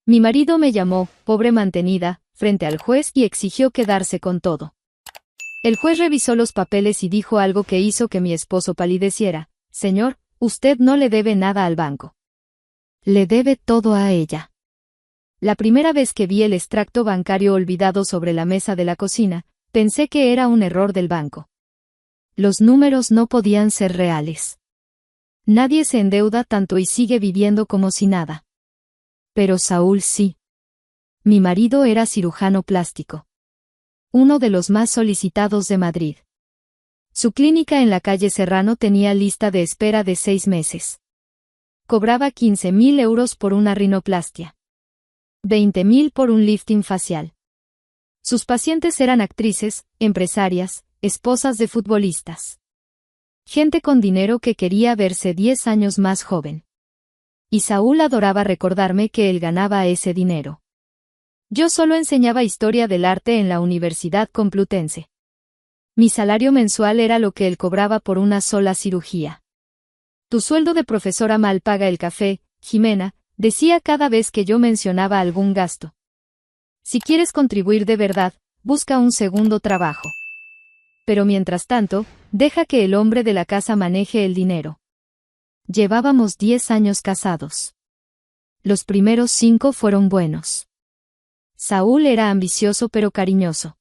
Mi marido me llamó, pobre mantenida, frente al juez y exigió quedarse con todo. El juez revisó los papeles y dijo algo que hizo que mi esposo palideciera. Señor, usted no le debe nada al banco. Le debe todo a ella. La primera vez que vi el extracto bancario olvidado sobre la mesa de la cocina, pensé que era un error del banco. Los números no podían ser reales. Nadie se endeuda tanto y sigue viviendo como si nada. Pero Saúl sí. Mi marido era cirujano plástico. Uno de los más solicitados de Madrid. Su clínica en la calle Serrano tenía lista de espera de 6 meses. Cobraba 15.000 euros por una rinoplastia. 20.000 por un lifting facial. Sus pacientes eran actrices, empresarias, esposas de futbolistas. Gente con dinero que quería verse 10 años más joven. Y Saúl adoraba recordarme que él ganaba ese dinero. Yo solo enseñaba historia del arte en la Universidad Complutense. Mi salario mensual era lo que él cobraba por una sola cirugía. Tu sueldo de profesora mal paga el café, Jimena, decía cada vez que yo mencionaba algún gasto. Si quieres contribuir de verdad, busca un segundo trabajo. Pero mientras tanto, deja que el hombre de la casa maneje el dinero. Llevábamos 10 años casados. Los primeros 5 fueron buenos. Saúl era ambicioso pero cariñoso.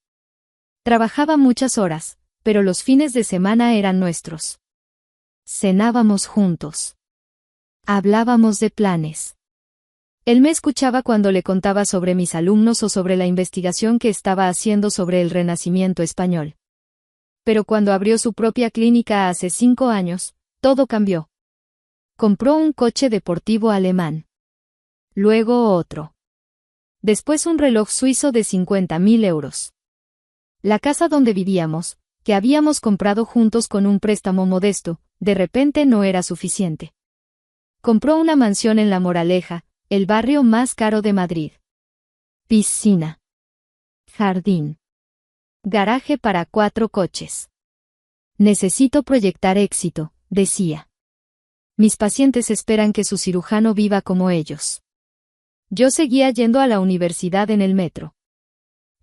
Trabajaba muchas horas, pero los fines de semana eran nuestros. Cenábamos juntos. Hablábamos de planes. Él me escuchaba cuando le contaba sobre mis alumnos o sobre la investigación que estaba haciendo sobre el Renacimiento español. Pero cuando abrió su propia clínica hace 5 años, todo cambió. Compró un coche deportivo alemán. Luego otro. Después un reloj suizo de 50.000 euros. La casa donde vivíamos, que habíamos comprado juntos con un préstamo modesto, de repente no era suficiente. Compró una mansión en La Moraleja, el barrio más caro de Madrid. Piscina. Jardín. Garaje para 4 coches. Necesito proyectar éxito, decía. Mis pacientes esperan que su cirujano viva como ellos. Yo seguía yendo a la universidad en el metro.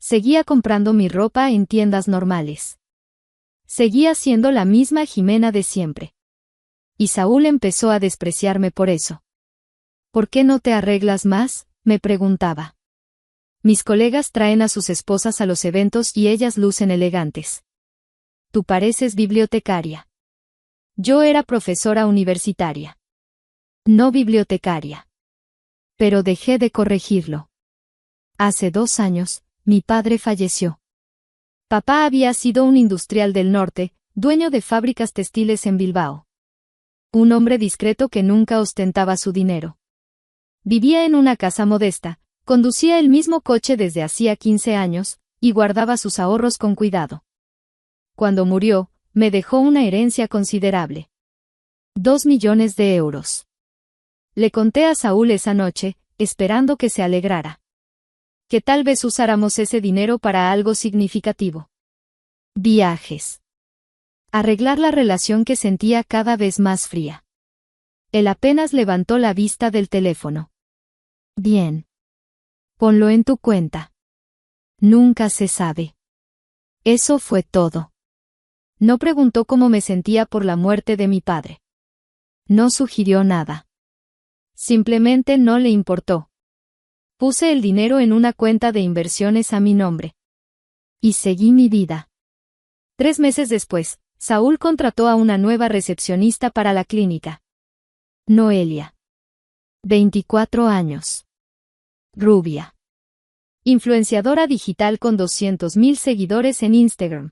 Seguía comprando mi ropa en tiendas normales. Seguía siendo la misma Jimena de siempre. Y Saúl empezó a despreciarme por eso. ¿Por qué no te arreglas más?, me preguntaba. Mis colegas traen a sus esposas a los eventos y ellas lucen elegantes. Tú pareces bibliotecaria. Yo era profesora universitaria. No bibliotecaria. Pero dejé de corregirlo. Hace 2 años, mi padre falleció. Papá había sido un industrial del norte, dueño de fábricas textiles en Bilbao. Un hombre discreto que nunca ostentaba su dinero. Vivía en una casa modesta, conducía el mismo coche desde hacía 15 años, y guardaba sus ahorros con cuidado. Cuando murió, me dejó una herencia considerable. 2 millones de euros. Le conté a Saúl esa noche, esperando que se alegrara. Que tal vez usáramos ese dinero para algo significativo. Viajes. Arreglar la relación que sentía cada vez más fría. Él apenas levantó la vista del teléfono. Bien. Ponlo en tu cuenta. Nunca se sabe. Eso fue todo. No preguntó cómo me sentía por la muerte de mi padre. No sugirió nada. Simplemente no le importó. Puse el dinero en una cuenta de inversiones a mi nombre. Y seguí mi vida. 3 meses después, Saúl contrató a una nueva recepcionista para la clínica. Noelia. 24 años. Rubia. Influenciadora digital con 200.000 seguidores en Instagram.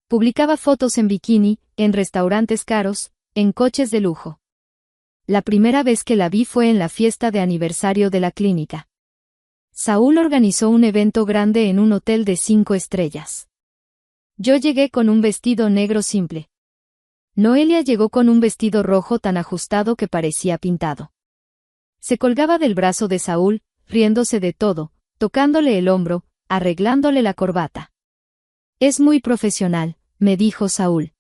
Publicaba fotos en bikini, en restaurantes caros, en coches de lujo. La primera vez que la vi fue en la fiesta de aniversario de la clínica. Saúl organizó un evento grande en un hotel de 5 estrellas. Yo llegué con un vestido negro simple. Noelia llegó con un vestido rojo tan ajustado que parecía pintado. Se colgaba del brazo de Saúl, riéndose de todo, tocándole el hombro, arreglándole la corbata. Es muy profesional, me dijo Saúl.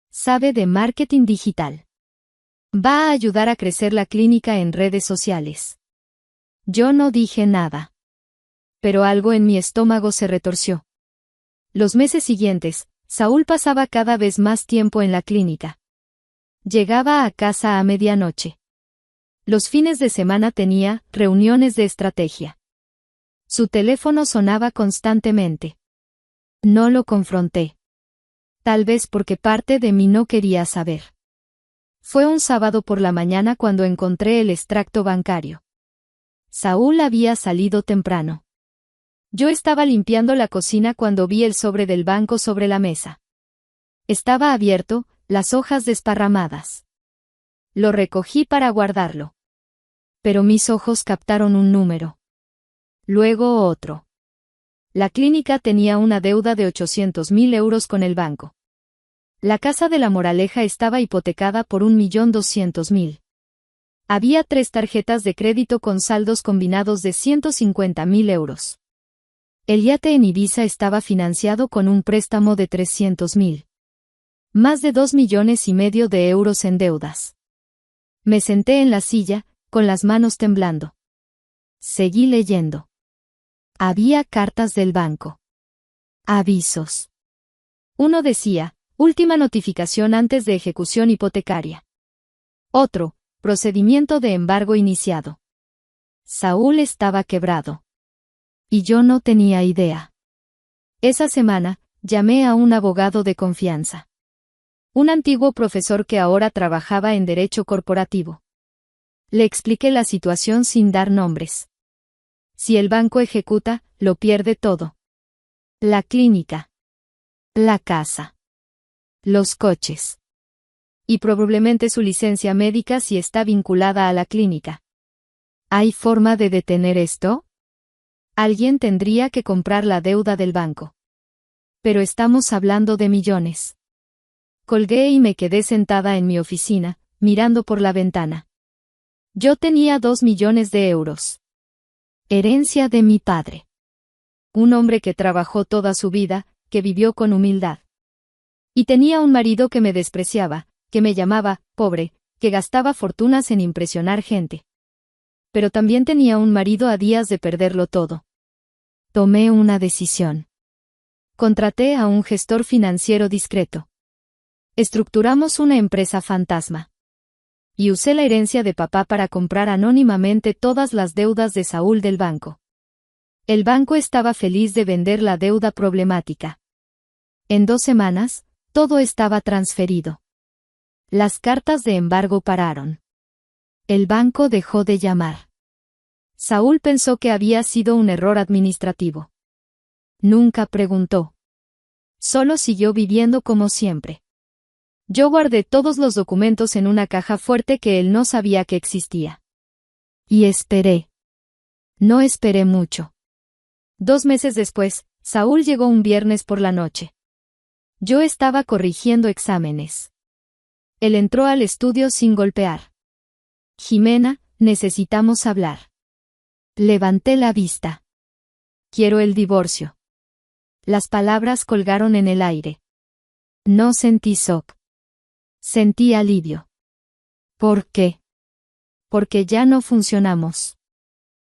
Sabe de marketing digital. Va a ayudar a crecer la clínica en redes sociales. Yo no dije nada. Pero algo en mi estómago se retorció. Los meses siguientes, Saúl pasaba cada vez más tiempo en la clínica. Llegaba a casa a medianoche. Los fines de semana tenía reuniones de estrategia. Su teléfono sonaba constantemente. No lo confronté. Tal vez porque parte de mí no quería saber. Fue un sábado por la mañana cuando encontré el extracto bancario. Saúl había salido temprano. Yo estaba limpiando la cocina cuando vi el sobre del banco sobre la mesa. Estaba abierto, las hojas desparramadas. Lo recogí para guardarlo. Pero mis ojos captaron un número. Luego otro. La clínica tenía una deuda de 800.000 euros con el banco. La casa de La Moraleja estaba hipotecada por 1.200.000. Había 3 tarjetas de crédito con saldos combinados de 150.000 euros. El yate en Ibiza estaba financiado con un préstamo de 300.000. Más de 2,5 millones de euros en deudas. Me senté en la silla, con las manos temblando. Seguí leyendo. Había cartas del banco. Avisos. Uno decía, última notificación antes de ejecución hipotecaria. Otro, procedimiento de embargo iniciado. Saúl estaba quebrado. Y yo no tenía idea. Esa semana, llamé a un abogado de confianza. Un antiguo profesor que ahora trabajaba en derecho corporativo. Le expliqué la situación sin dar nombres. Si el banco ejecuta, lo pierde todo. La clínica. La casa. Los coches. Y probablemente su licencia médica si está vinculada a la clínica. ¿Hay forma de detener esto? Alguien tendría que comprar la deuda del banco. Pero estamos hablando de millones. Colgué y me quedé sentada en mi oficina, mirando por la ventana. Yo tenía 2 millones de euros. Herencia de mi padre. Un hombre que trabajó toda su vida, que vivió con humildad. Y tenía un marido que me despreciaba, que me llamaba pobre, que gastaba fortunas en impresionar gente. Pero también tenía un marido a días de perderlo todo. Tomé una decisión. Contraté a un gestor financiero discreto. Estructuramos una empresa fantasma. Y usé la herencia de papá para comprar anónimamente todas las deudas de Saúl del banco. El banco estaba feliz de vender la deuda problemática. En 2 semanas, todo estaba transferido. Las cartas de embargo pararon. El banco dejó de llamar. Saúl pensó que había sido un error administrativo. Nunca preguntó. Solo siguió viviendo como siempre. Yo guardé todos los documentos en una caja fuerte que él no sabía que existía. Y esperé. No esperé mucho. 2 meses después, Saúl llegó un viernes por la noche. Yo estaba corrigiendo exámenes. Él entró al estudio sin golpear. Jimena, necesitamos hablar. Levanté la vista. Quiero el divorcio. Las palabras colgaron en el aire. No sentí shock. Sentí alivio. ¿Por qué? Porque ya no funcionamos.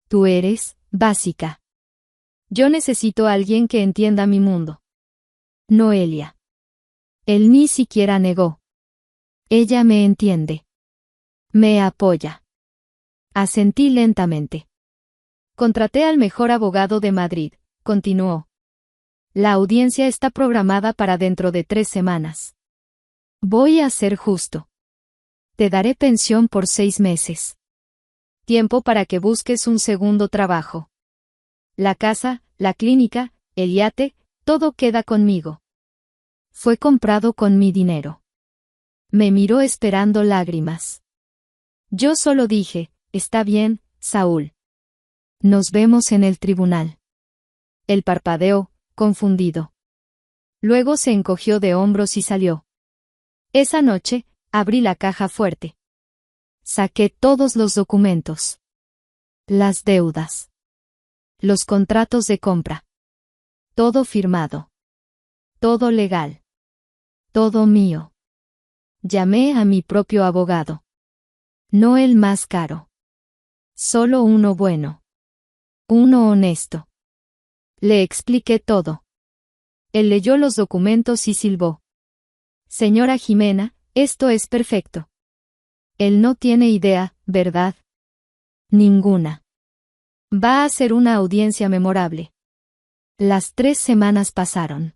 Tú eres básica. Yo necesito a alguien que entienda mi mundo. Noelia. Él ni siquiera negó. Ella me entiende. Me apoya. Asentí lentamente. Contraté al mejor abogado de Madrid, continuó. La audiencia está programada para dentro de 3 semanas. Voy a ser justo. Te daré pensión por 6 meses. Tiempo para que busques un segundo trabajo. La casa, la clínica, el yate, todo queda conmigo. Fue comprado con mi dinero. Me miró esperando lágrimas. Yo solo dije, está bien, Saúl. Nos vemos en el tribunal. Él parpadeó, confundido. Luego se encogió de hombros y salió. Esa noche, abrí la caja fuerte. Saqué todos los documentos. Las deudas. Los contratos de compra. Todo firmado. Todo legal. Todo mío. Llamé a mi propio abogado. No el más caro. Solo uno bueno. Uno honesto. Le expliqué todo. Él leyó los documentos y silbó. Señora Jimena, esto es perfecto. Él no tiene idea, ¿verdad? Ninguna. Va a ser una audiencia memorable. Las 3 semanas pasaron.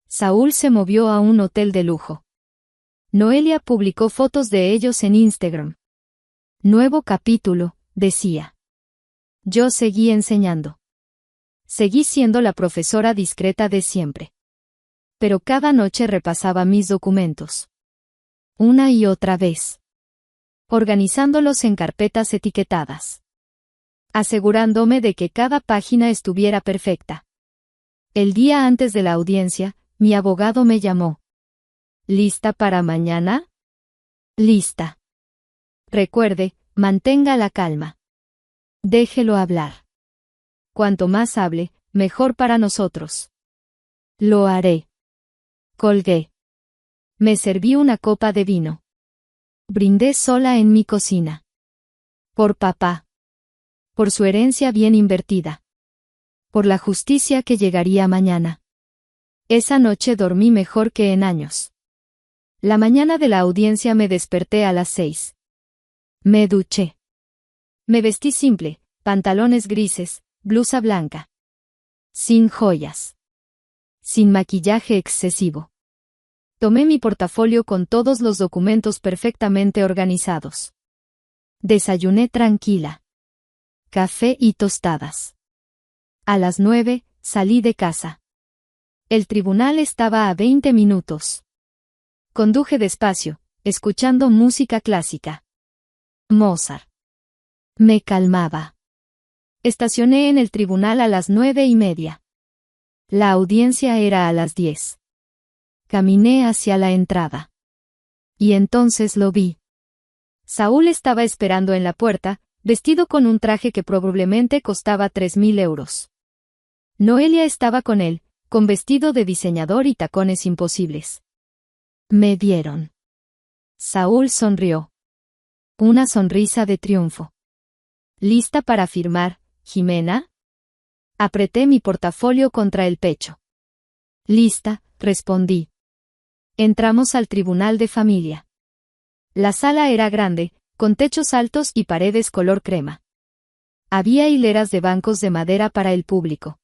Saúl se movió a un hotel de lujo. Noelia publicó fotos de ellos en Instagram. Nuevo capítulo, decía. Yo seguí enseñando. Seguí siendo la profesora discreta de siempre. Pero cada noche repasaba mis documentos. Una y otra vez. Organizándolos en carpetas etiquetadas. Asegurándome de que cada página estuviera perfecta. El día antes de la audiencia, mi abogado me llamó. ¿Lista para mañana? Lista. Recuerde, mantenga la calma. Déjelo hablar. Cuanto más hable, mejor para nosotros. Lo haré. Colgué. Me serví una copa de vino. Brindé sola en mi cocina. Por papá. Por su herencia bien invertida. Por la justicia que llegaría mañana. Esa noche dormí mejor que en años. La mañana de la audiencia me desperté a las 6. Me duché. Me vestí simple, pantalones grises, blusa blanca. Sin joyas. Sin maquillaje excesivo. Tomé mi portafolio con todos los documentos perfectamente organizados. Desayuné tranquila. Café y tostadas. A las 9, salí de casa. El tribunal estaba a 20 minutos. Conduje despacio, escuchando música clásica. Mozart. Me calmaba. Estacioné en el tribunal a las 9:30. La audiencia era a las 10. Caminé hacia la entrada. Y entonces lo vi. Saúl estaba esperando en la puerta, vestido con un traje que probablemente costaba 3.000 euros. Noelia estaba con él, con vestido de diseñador y tacones imposibles. Me vieron. Saúl sonrió. Una sonrisa de triunfo. ¿Lista para firmar, Jimena? Apreté mi portafolio contra el pecho. Lista, respondí. Entramos al tribunal de familia. La sala era grande, con techos altos y paredes color crema. Había hileras de bancos de madera para el público.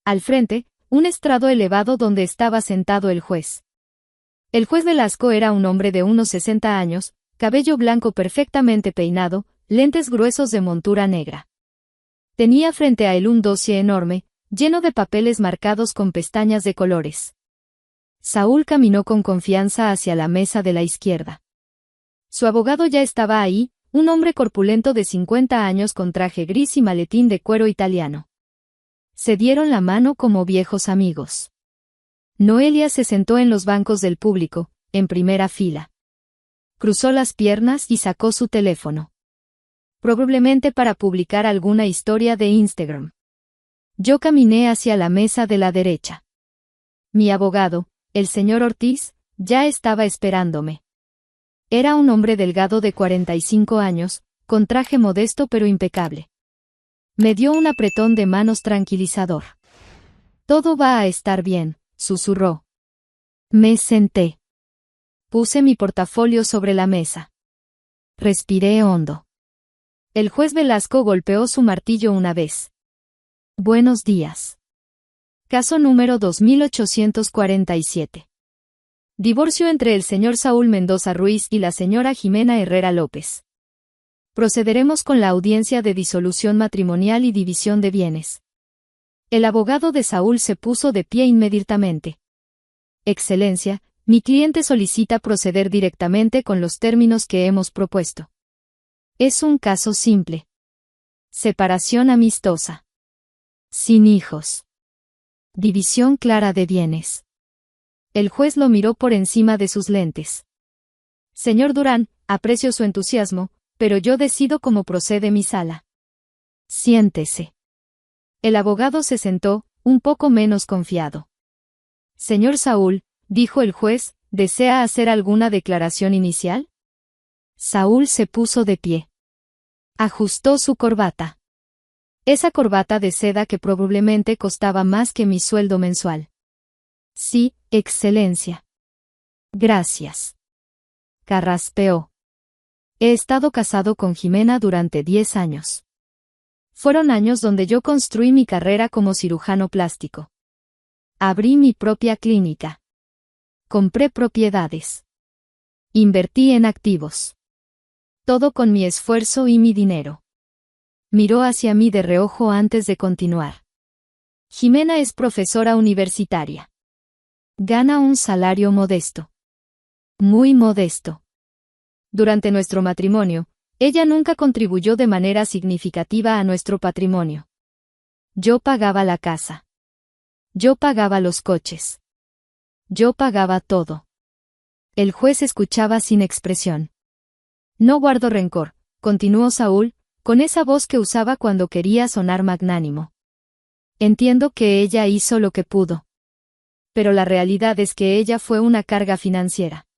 Al frente, un estrado elevado donde estaba sentado el juez. El juez Velasco era un hombre de unos 60 años, cabello blanco perfectamente peinado, lentes gruesos de montura negra. Tenía frente a él un dossier enorme, lleno de papeles marcados con pestañas de colores. Saúl caminó con confianza hacia la mesa de la izquierda. Su abogado ya estaba ahí, un hombre corpulento de 50 años con traje gris y maletín de cuero italiano. Se dieron la mano como viejos amigos. Noelia se sentó en los bancos del público, en primera fila. Cruzó las piernas y sacó su teléfono. Probablemente para publicar alguna historia de Instagram. Yo caminé hacia la mesa de la derecha. Mi abogado, el señor Ortiz, ya estaba esperándome. Era un hombre delgado de 45 años, con traje modesto pero impecable. Me dio un apretón de manos tranquilizador. Todo va a estar bien, susurró. Me senté. Puse mi portafolio sobre la mesa. Respiré hondo. El juez Velasco golpeó su martillo una vez. Buenos días. Caso número 2847. Divorcio entre el señor Saúl Mendoza Ruiz y la señora Jimena Herrera López. Procederemos con la audiencia de disolución matrimonial y división de bienes. El abogado de Saúl se puso de pie inmediatamente. Excelencia, mi cliente solicita proceder directamente con los términos que hemos propuesto. Es un caso simple. Separación amistosa. Sin hijos. División clara de bienes. El juez lo miró por encima de sus lentes. Señor Durán, aprecio su entusiasmo, pero yo decido cómo procede mi sala. Siéntese. El abogado se sentó, un poco menos confiado. Señor Saúl, dijo el juez, ¿desea hacer alguna declaración inicial? Saúl se puso de pie. Ajustó su corbata. Esa corbata de seda que probablemente costaba más que mi sueldo mensual. Sí, Excelencia. Gracias. Carraspeó. He estado casado con Jimena durante 10 años. Fueron años donde yo construí mi carrera como cirujano plástico. Abrí mi propia clínica. Compré propiedades. Invertí en activos. Todo con mi esfuerzo y mi dinero. Miró hacia mí de reojo antes de continuar. Jimena es profesora universitaria. Gana un salario modesto. Muy modesto. Durante nuestro matrimonio, ella nunca contribuyó de manera significativa a nuestro patrimonio. Yo pagaba la casa. Yo pagaba los coches. Yo pagaba todo. El juez escuchaba sin expresión. No guardo rencor, continuó Saúl, con esa voz que usaba cuando quería sonar magnánimo. Entiendo que ella hizo lo que pudo. Pero la realidad es que ella fue una carga financiera.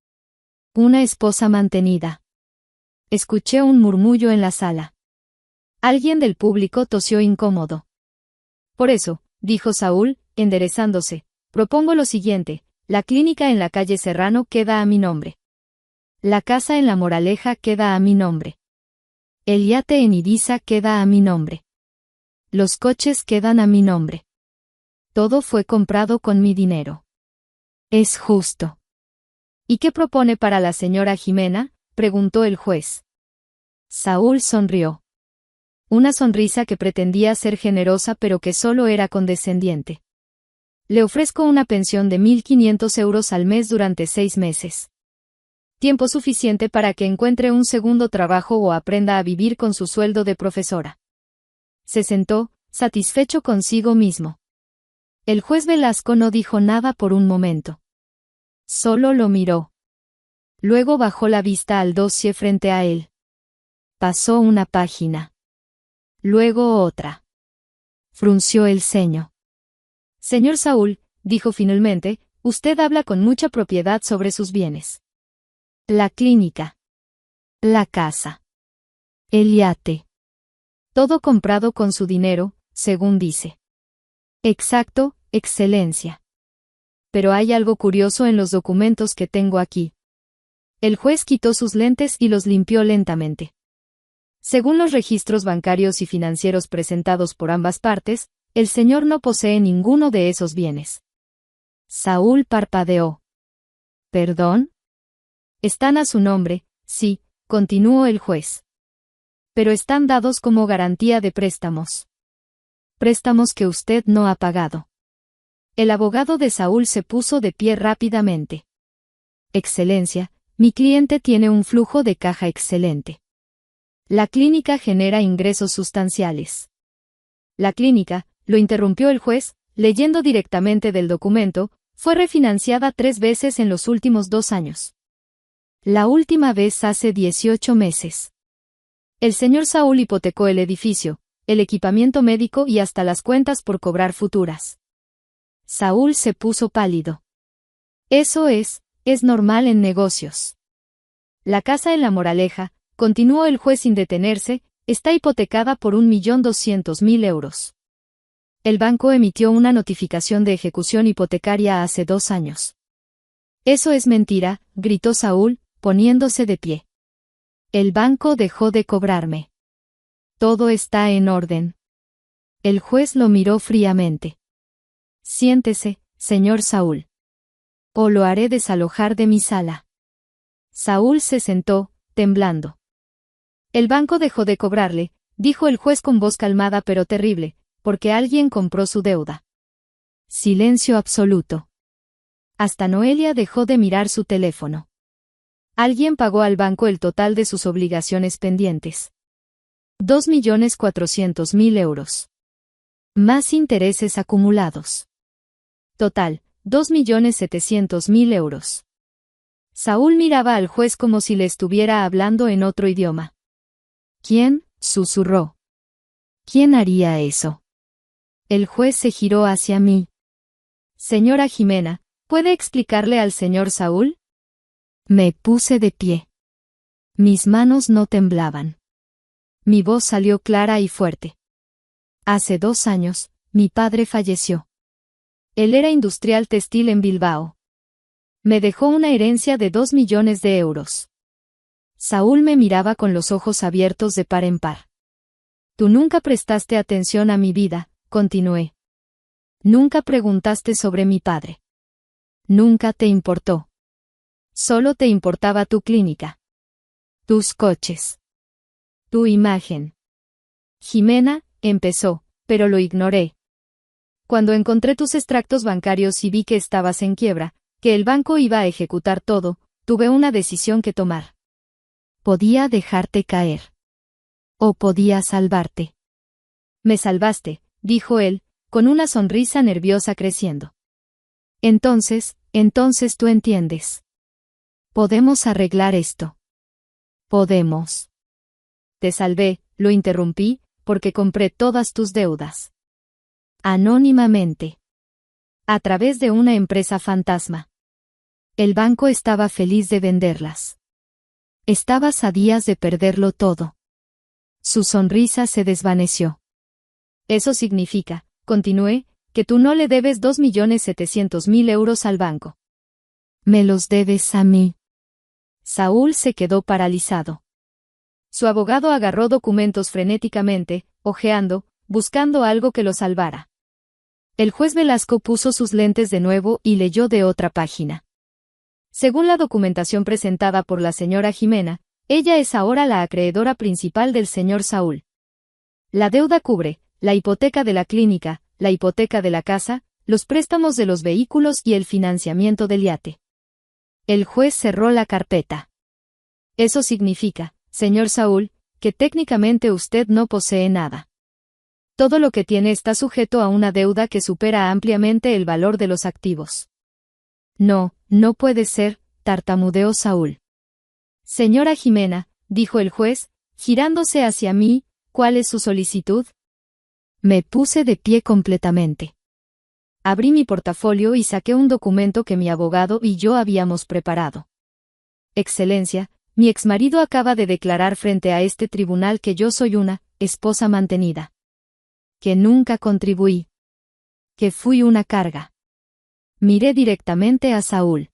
Una esposa mantenida. Escuché un murmullo en la sala. Alguien del público tosió incómodo. Por eso, dijo Saúl, enderezándose, propongo lo siguiente, la clínica en la calle Serrano queda a mi nombre. La casa en La Moraleja queda a mi nombre. El yate en Ibiza queda a mi nombre. Los coches quedan a mi nombre. Todo fue comprado con mi dinero. Es justo. ¿Y qué propone para la señora Jimena?, preguntó el juez. Saúl sonrió. Una sonrisa que pretendía ser generosa pero que solo era condescendiente. Le ofrezco una pensión de 1.500 euros al mes durante 6 meses. Tiempo suficiente para que encuentre un segundo trabajo o aprenda a vivir con su sueldo de profesora. Se sentó, satisfecho consigo mismo. El juez Velasco no dijo nada por un momento. Solo lo miró. Luego bajó la vista al dossier frente a él. Pasó una página. Luego otra. Frunció el ceño. Señor Saúl, dijo finalmente, usted habla con mucha propiedad sobre sus bienes. La clínica. La casa. El yate. Todo comprado con su dinero, según dice. Exacto, Excelencia. Pero hay algo curioso en los documentos que tengo aquí. El juez quitó sus lentes y los limpió lentamente. Según los registros bancarios y financieros presentados por ambas partes, el señor no posee ninguno de esos bienes. Saúl parpadeó. ¿Perdón? Están a su nombre, sí, continuó el juez. Pero están dados como garantía de préstamos. Préstamos que usted no ha pagado. El abogado de Saúl se puso de pie rápidamente. Excelencia, mi cliente tiene un flujo de caja excelente. La clínica genera ingresos sustanciales. La clínica, lo interrumpió el juez, leyendo directamente del documento, fue refinanciada 3 veces en los últimos 2 años. La última vez hace 18 meses. El señor Saúl hipotecó el edificio, el equipamiento médico y hasta las cuentas por cobrar futuras. Saúl se puso pálido. Eso es normal en negocios. La casa en La Moraleja, continuó el juez sin detenerse, está hipotecada por 1.200.000 euros. El banco emitió una notificación de ejecución hipotecaria hace 2 años. Eso es mentira, gritó Saúl, poniéndose de pie. El banco dejó de cobrarme. Todo está en orden. El juez lo miró fríamente. Siéntese, señor Saúl. O lo haré desalojar de mi sala. Saúl se sentó, temblando. El banco dejó de cobrarle, dijo el juez con voz calmada pero terrible, porque alguien compró su deuda. Silencio absoluto. Hasta Noelia dejó de mirar su teléfono. Alguien pagó al banco el total de sus obligaciones pendientes. 2.400.000 euros. Más intereses acumulados. Total, 2.700.000 euros. Saúl miraba al juez como si le estuviera hablando en otro idioma. ¿Quién?, susurró. ¿Quién haría eso? El juez se giró hacia mí. Señora Jimena, ¿puede explicarle al señor Saúl? Me puse de pie. Mis manos no temblaban. Mi voz salió clara y fuerte. Hace 2 años, mi padre falleció. Él era industrial textil en Bilbao. Me dejó una herencia de 2 millones de euros. Saúl me miraba con los ojos abiertos de par en par. Tú nunca prestaste atención a mi vida, continué. Nunca preguntaste sobre mi padre. Nunca te importó. Solo te importaba tu clínica. Tus coches. Tu imagen. Jimena, empezó, pero lo ignoré. Cuando encontré tus extractos bancarios y vi que estabas en quiebra, que el banco iba a ejecutar todo, tuve una decisión que tomar. Podía dejarte caer. O podía salvarte. Me salvaste, dijo él, con una sonrisa nerviosa creciendo. Entonces tú entiendes. Podemos arreglar esto. Podemos. Te salvé, lo interrumpí, porque compré todas tus deudas. Anónimamente. A través de una empresa fantasma. El banco estaba feliz de venderlas. Estabas a días de perderlo todo. Su sonrisa se desvaneció. Eso significa, continué, que tú no le debes 2.700.000 euros al banco. Me los debes a mí. Saúl se quedó paralizado. Su abogado agarró documentos frenéticamente, hojeando, buscando algo que lo salvara. El juez Velasco puso sus lentes de nuevo y leyó de otra página. Según la documentación presentada por la señora Jimena, ella es ahora la acreedora principal del señor Saúl. La deuda cubre la hipoteca de la clínica, la hipoteca de la casa, los préstamos de los vehículos y el financiamiento del yate. El juez cerró la carpeta. Eso significa, señor Saúl, que técnicamente usted no posee nada. Todo lo que tiene está sujeto a una deuda que supera ampliamente el valor de los activos. No, no puede ser, tartamudeó Saúl. Señora Jimena, dijo el juez, girándose hacia mí, ¿cuál es su solicitud? Me puse de pie completamente. Abrí mi portafolio y saqué un documento que mi abogado y yo habíamos preparado. Excelencia, mi exmarido acaba de declarar frente a este tribunal que yo soy una esposa mantenida. Que nunca contribuí. Que fui una carga. Miré directamente a Saúl.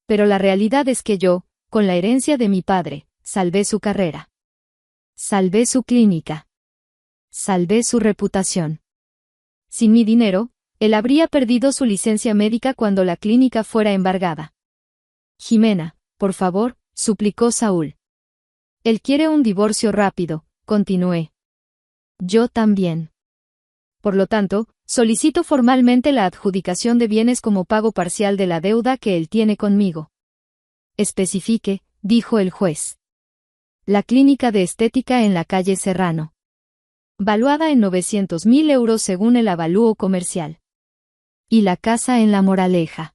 Pero la realidad es que yo, con la herencia de mi padre, salvé su carrera. Salvé su clínica. Salvé su reputación. Sin mi dinero, él habría perdido su licencia médica cuando la clínica fuera embargada. Jimena, por favor, suplicó Saúl. Él quiere un divorcio rápido, continué. Yo también. Por lo tanto, solicito formalmente la adjudicación de bienes como pago parcial de la deuda que él tiene conmigo. Especifique, dijo el juez. La clínica de estética en la calle Serrano. Valuada en 900.000 euros según el avalúo comercial. Y la casa en La Moraleja.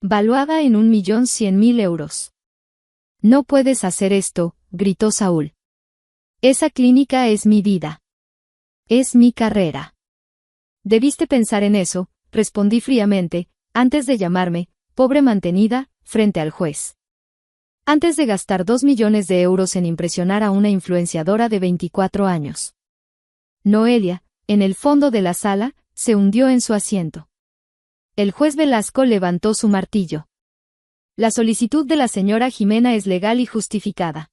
Valuada en 1.100.000 euros. No puedes hacer esto, gritó Saúl. Esa clínica es mi vida. Es mi carrera. Debiste pensar en eso, respondí fríamente, antes de llamarme, pobre mantenida, frente al juez. Antes de gastar 2 millones de euros en impresionar a una influenciadora de 24 años. Noelia, en el fondo de la sala, se hundió en su asiento. El juez Velasco levantó su martillo. La solicitud de la señora Jimena es legal y justificada.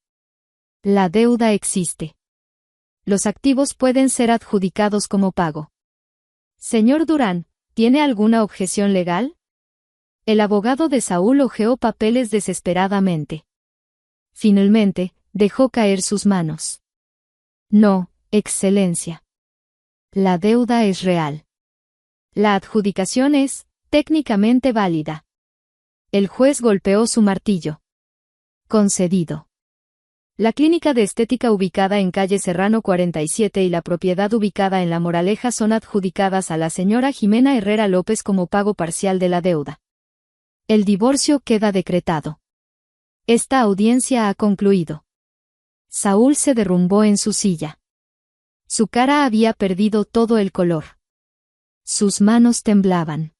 La deuda existe. Los activos pueden ser adjudicados como pago. Señor Durán, ¿tiene alguna objeción legal? El abogado de Saúl hojeó papeles desesperadamente. Finalmente, dejó caer sus manos. No, Excelencia. La deuda es real. La adjudicación es, técnicamente válida. El juez golpeó su martillo. Concedido. La clínica de estética ubicada en calle Serrano 47 y la propiedad ubicada en La Moraleja son adjudicadas a la señora Jimena Herrera López como pago parcial de la deuda. El divorcio queda decretado. Esta audiencia ha concluido. Saúl se derrumbó en su silla. Su cara había perdido todo el color. Sus manos temblaban.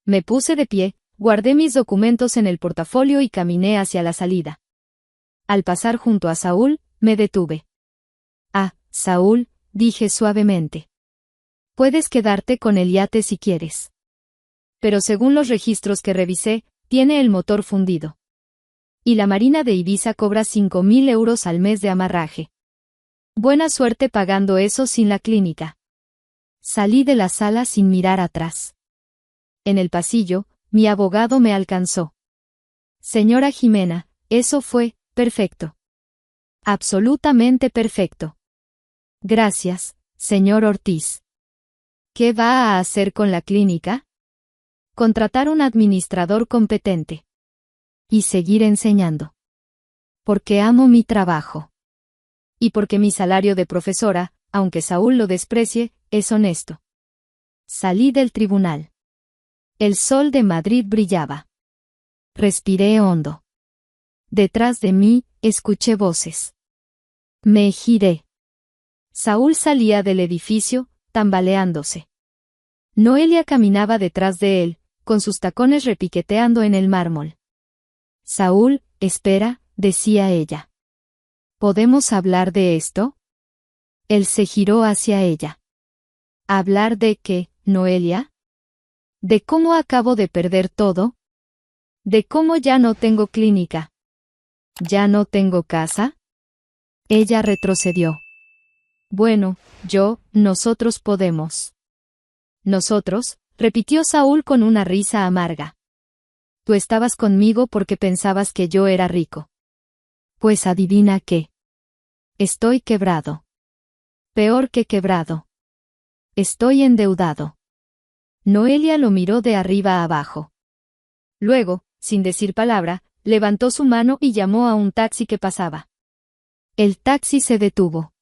Me puse de pie, guardé mis documentos en el portafolio y caminé hacia la salida. Al pasar junto a Saúl, me detuve. Ah, Saúl, dije suavemente. Puedes quedarte con el yate si quieres. Pero según los registros que revisé, tiene el motor fundido. Y la Marina de Ibiza cobra 5.000 euros al mes de amarraje. Buena suerte pagando eso sin la clínica. Salí de la sala sin mirar atrás. En el pasillo, mi abogado me alcanzó. Señora Jimena, eso fue perfecto. Absolutamente perfecto. Gracias, señor Ortiz. ¿Qué va a hacer con la clínica? Contratar un administrador competente. Y seguir enseñando. Porque amo mi trabajo. Y porque mi salario de profesora, aunque Saúl lo desprecie, es honesto. Salí del tribunal. El sol de Madrid brillaba. Respiré hondo. Detrás de mí, escuché voces. Me giré. Saúl salía del edificio, tambaleándose. Noelia caminaba detrás de él, con sus tacones repiqueteando en el mármol. Saúl, espera, decía ella. ¿Podemos hablar de esto? Él se giró hacia ella. ¿Hablar de qué, Noelia? ¿De cómo acabo de perder todo? ¿De cómo ya no tengo clínica? ¿Ya no tengo casa? Ella retrocedió. Bueno, nosotros podemos. Nosotros, repitió Saúl con una risa amarga. Tú estabas conmigo porque pensabas que yo era rico. Pues adivina qué. Estoy quebrado. Peor que quebrado. Estoy endeudado. Noelia lo miró de arriba a abajo. Luego, sin decir palabra, levantó su mano y llamó a un taxi que pasaba. El taxi se detuvo.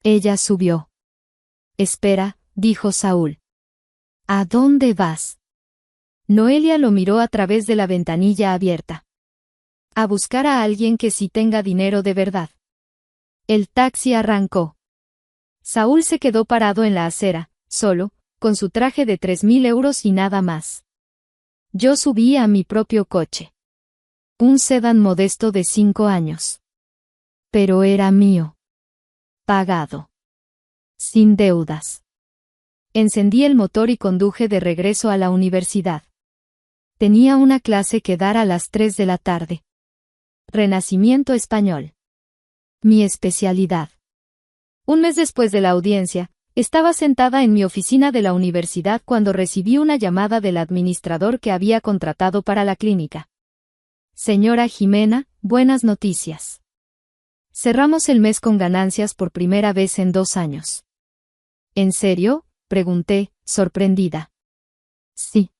Ella subió. Espera, dijo Saúl. ¿A dónde vas? Noelia lo miró a través de la ventanilla abierta. A buscar a alguien que sí tenga dinero de verdad. El taxi arrancó. Saúl se quedó parado en la acera, solo, con su traje de 3.000 euros y nada más. Yo subí a mi propio coche. Un sedán modesto de 5 años. Pero era mío. Pagado. Sin deudas. Encendí el motor y conduje de regreso a la universidad. Tenía una clase que dar a las 3 de la tarde. Renacimiento español. Mi especialidad. Un mes después de la audiencia, estaba sentada en mi oficina de la universidad cuando recibí una llamada del administrador que había contratado para la clínica. Señora Jimena, buenas noticias. Cerramos el mes con ganancias por primera vez en 2 años. ¿En serio?, pregunté, sorprendida. Sí.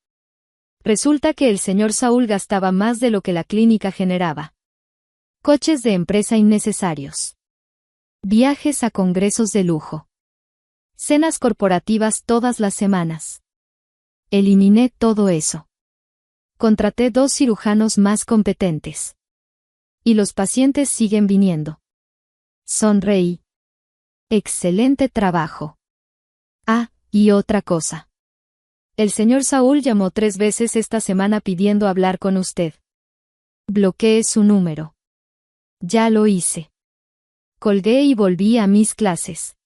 Resulta que el señor Saúl gastaba más de lo que la clínica generaba. Coches de empresa innecesarios. Viajes a congresos de lujo. Cenas corporativas todas las semanas. Eliminé todo eso. Contraté 2 cirujanos más competentes. Y los pacientes siguen viniendo. Sonreí. Excelente trabajo. Ah, y otra cosa. El señor Saúl llamó 3 veces esta semana pidiendo hablar con usted. Bloqueé su número. Ya lo hice. Colgué y volví a mis clases.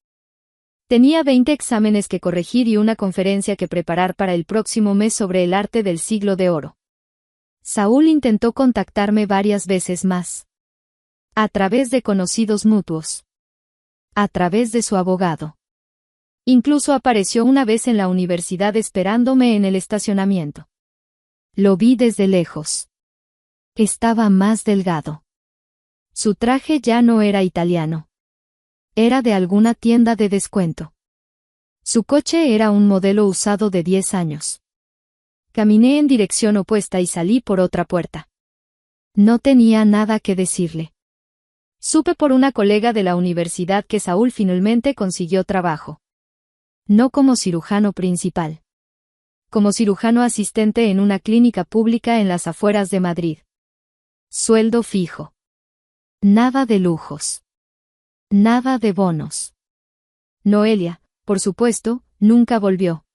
Tenía 20 exámenes que corregir y una conferencia que preparar para el próximo mes sobre el arte del siglo de oro. Saúl intentó contactarme varias veces más. A través de conocidos mutuos. A través de su abogado. Incluso apareció una vez en la universidad esperándome en el estacionamiento. Lo vi desde lejos. Estaba más delgado. Su traje ya no era italiano. Era de alguna tienda de descuento. Su coche era un modelo usado de 10 años. Caminé en dirección opuesta y salí por otra puerta. No tenía nada que decirle. Supe por una colega de la universidad que Saúl finalmente consiguió trabajo. No como cirujano principal. Como cirujano asistente en una clínica pública en las afueras de Madrid. Sueldo fijo. Nada de lujos. Nada de bonos. Noelia, por supuesto, nunca volvió.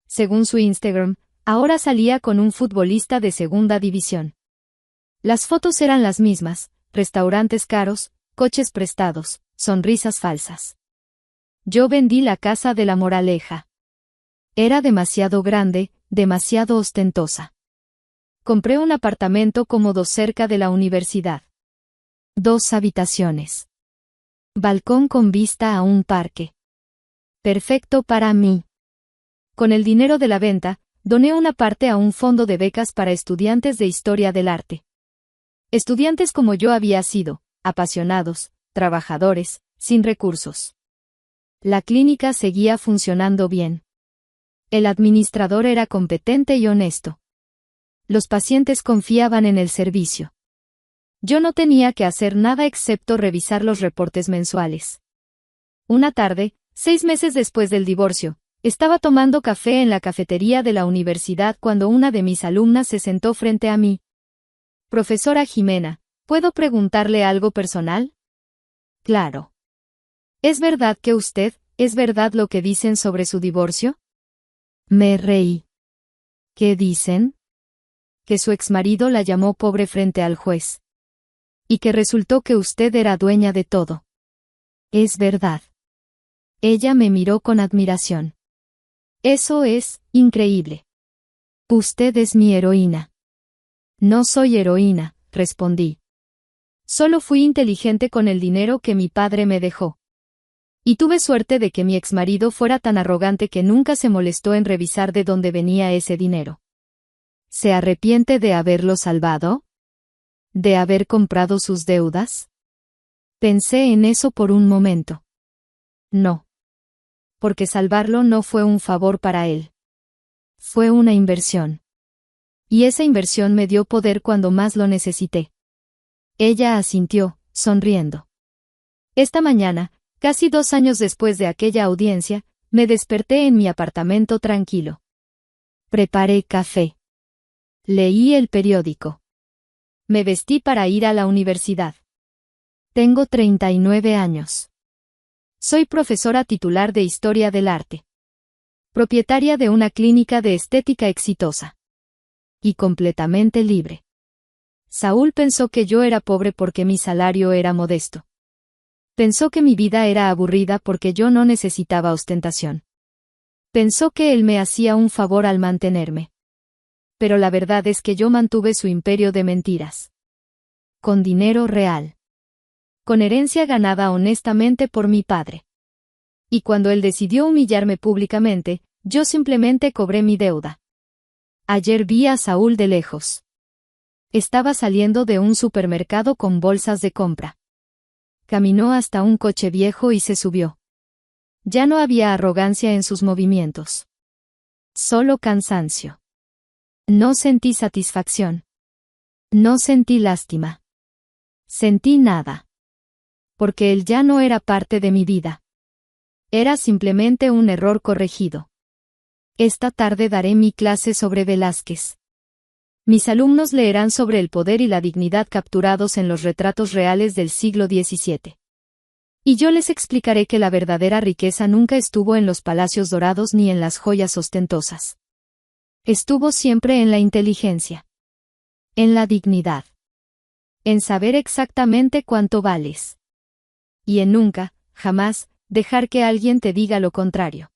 Según su Instagram, ahora salía con un futbolista de segunda división. Las fotos eran las mismas, restaurantes caros, coches prestados, sonrisas falsas. Yo vendí la casa de la Moraleja. Era demasiado grande, demasiado ostentosa. Compré un apartamento cómodo cerca de la universidad. 2 habitaciones. Balcón con vista a un parque. Perfecto para mí. Con el dinero de la venta, doné una parte a un fondo de becas para estudiantes de historia del arte. Estudiantes como yo había sido, apasionados, trabajadores, sin recursos. La clínica seguía funcionando bien. El administrador era competente y honesto. Los pacientes confiaban en el servicio. Yo no tenía que hacer nada excepto revisar los reportes mensuales. Una tarde, 6 meses después del divorcio, estaba tomando café en la cafetería de la universidad cuando una de mis alumnas se sentó frente a mí. Profesora Jimena, ¿puedo preguntarle algo personal? Claro. ¿Es verdad es verdad lo que dicen sobre su divorcio? Me reí. ¿Qué dicen? Que su exmarido la llamó pobre frente al juez. Y que resultó que usted era dueña de todo. Es verdad. Ella me miró con admiración. Eso es increíble. Usted es mi heroína. No soy heroína, respondí. Solo fui inteligente con el dinero que mi padre me dejó. Y tuve suerte de que mi exmarido fuera tan arrogante que nunca se molestó en revisar de dónde venía ese dinero. ¿Se arrepiente de haberlo salvado? ¿De haber comprado sus deudas? Pensé en eso por un momento. No. Porque salvarlo no fue un favor para él. Fue una inversión. Y esa inversión me dio poder cuando más lo necesité. Ella asintió, sonriendo. Esta mañana, casi 2 años después de aquella audiencia, me desperté en mi apartamento tranquilo. Preparé café. Leí el periódico. Me vestí para ir a la universidad. Tengo 39 años. Soy profesora titular de Historia del Arte. Propietaria de una clínica de estética exitosa. Y completamente libre. Saúl pensó que yo era pobre porque mi salario era modesto. Pensó que mi vida era aburrida porque yo no necesitaba ostentación. Pensó que él me hacía un favor al mantenerme. Pero la verdad es que yo mantuve su imperio de mentiras. Con dinero real. Con herencia ganada honestamente por mi padre. Y cuando él decidió humillarme públicamente, yo simplemente cobré mi deuda. Ayer vi a Saúl de lejos. Estaba saliendo de un supermercado con bolsas de compra. Caminó hasta un coche viejo y se subió. Ya no había arrogancia en sus movimientos. Solo cansancio. No sentí satisfacción. No sentí lástima. Sentí nada. Porque él ya no era parte de mi vida. Era simplemente un error corregido. Esta tarde daré mi clase sobre Velázquez. Mis alumnos leerán sobre el poder y la dignidad capturados en los retratos reales del siglo XVII. Y yo les explicaré que la verdadera riqueza nunca estuvo en los palacios dorados ni en las joyas ostentosas. Estuvo siempre en la inteligencia. En la dignidad. En saber exactamente cuánto vales. Y en nunca, jamás, dejar que alguien te diga lo contrario.